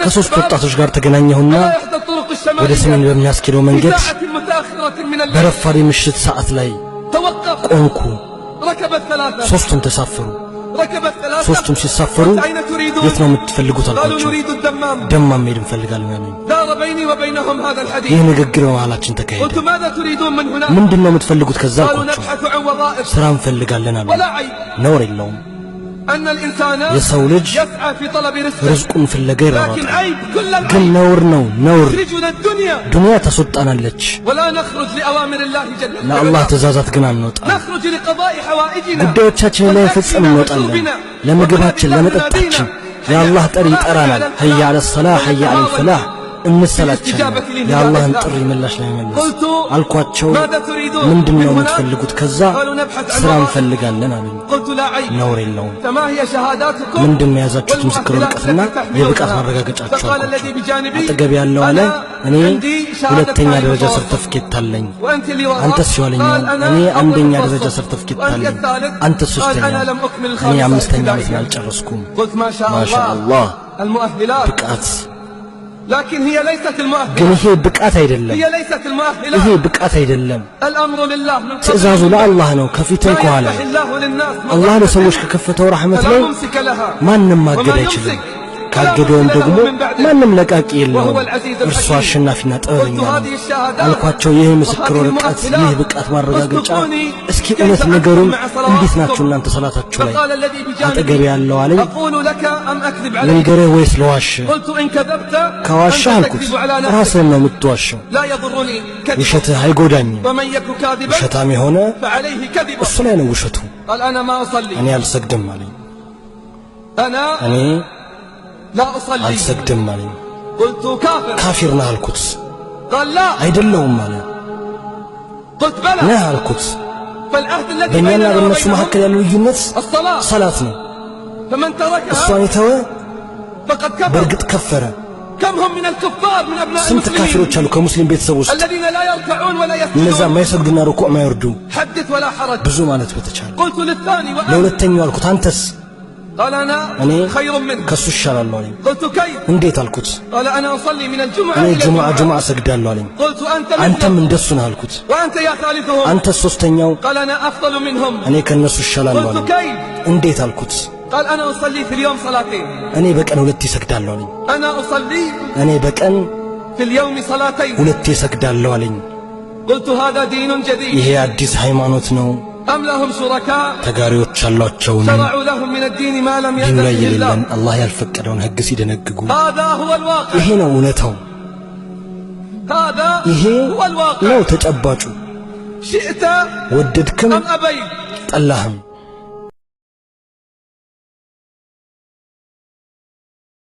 ከሶስት ወጣቶች ጋር ተገናኘሁና ወደ ሰሜን በሚያስኬደው መንገድ በረፋድ ምሽት ሰዓት ላይ ቆምኩ። ሶስቱም ተሳፈሩ። ሶስቱም ሲሳፈሩ የት ነው የምትፈልጉት አልኳቸው። ደማም መሄድ እንፈልጋለን አሉኝ። ይህ ንግግር በመሃላችን ተካሄደ። ምንድነው የምትፈልጉት ከዛ አልኳቸው። ስራ እንፈልጋለን አሉኝ። ነውር የለውም። የሰው ልጅ ርዝቁን ፍለጋ ይራራል። ግን ነውር ነው። ነውር ዱንያ ታስወጣናለች። ለአላህ ትእዛዛት ግን አንወጣም። ጉዳዮቻችንን ለመፈጸም እንወጣለን። ለምግባችን፣ ለመጠጣችን የአላህ ጠሪ ይጠራናል። ሀያ አለ ሰላህ፣ ሀያ አለ ፈላህ እንሰላቻለን። የአላህን ጥሪ ምላሽ ላይ መለስ አልኳቸው። ምንድነው የምትፈልጉት? ከዛ ስራ እንፈልጋለን አሉኝ። ነውር የለውም። ምንድነው የያዛችሁት? ምስክር ወረቀትና የብቃት ማረጋገጫችሁ አልኳቸው። አጠገብ ያለው አለ እኔ ሁለተኛ ደረጃ ሰርተፍኬት አለኝ። አንተስ ሲዋለኛው እኔ አንደኛ ደረጃ ሰርተፍኬት አለኝ። አንተስ ሶስተኛ። እኔ አምስተኛ ዓመት አልጨረስኩም። ማሻአላህ ብቃት لكن هي ليست المؤهلة. ግን ይሄ ብቃት አይደለም። هي ليست المؤهلة. ይሄ ብቃት አይደለም። الأمر لله. ትእዛዙ ለአላህ ነው። ከፊትም ከኋላ አላህ ለሰዎች ከከፈተው ረህመት ላይ ማንም ማገድ አይችልም። ካገደውም ደግሞ ማንም ለቃቂ የለውም። እርሱ አሸናፊና ጥበበኛ ነው አልኳቸው። ይህ ምስክር ወረቀት፣ ይህ ብቃት ማረጋገጫ እስኪ እውነት ነገሩን እንዴት ናችሁ እናንተ ሰላታችሁ ላይ? አጠገብ ያለው አለኝ ልንገርህ ወይስ ለዋሽ? ከዋሻ አልኩት ራስህን ነው የምትዋሸው። ውሸትህ አይጎዳኝም። ውሸታም የሆነ እሱ ላይ ነው ውሸቱ። እኔ አልሰግድም አለኝ። እኔ አልሰግድም አለኝ። ካፊር ነህ አልኩት። አይደለሁም አለ። ነህ አልኩት። በእኛና በእነሱ መካከል ያለው ልዩነት ሰላት ነው። እሷን የተወ በእርግጥ ከፈረ። ስንት ካፊሮች አሉ ከሙስሊም ቤተሰብ ውስጥ እነዛ የማይሰግዱና ሩኩዕ የማይወርዱ ብዙ ማለት በተቻለ። ለሁለተኛው አልኩት አንተስ? እኔ ከሱ እሻላለሁ አለኝ። እንዴት አልኩት። እኔ ጁምዓ እሰግዳለሁ አለኝ። አንተም እንደሱ ነህ አልኩት። አንተስ ሶስተኛው? እኔ ከነሱ እሻላለሁ አለኝ። እንዴት አልኩት። እኔ በቀን ሁለቴ እሰግዳለሁ አለኝ። እኔ በቀን ሁለቴ እሰግዳለሁ አለኝ። ይሄ አዲስ ሃይማኖት ነው። ተጋሪዎች አሏቸው ዲኑ ላይ የሌለን አላህ ያልፈቀደውን ህግ ሲደነግጉ ይሄ ነው እውነታው። ይሄ ነው ተጨባጩ። ወደድክም ጠላህም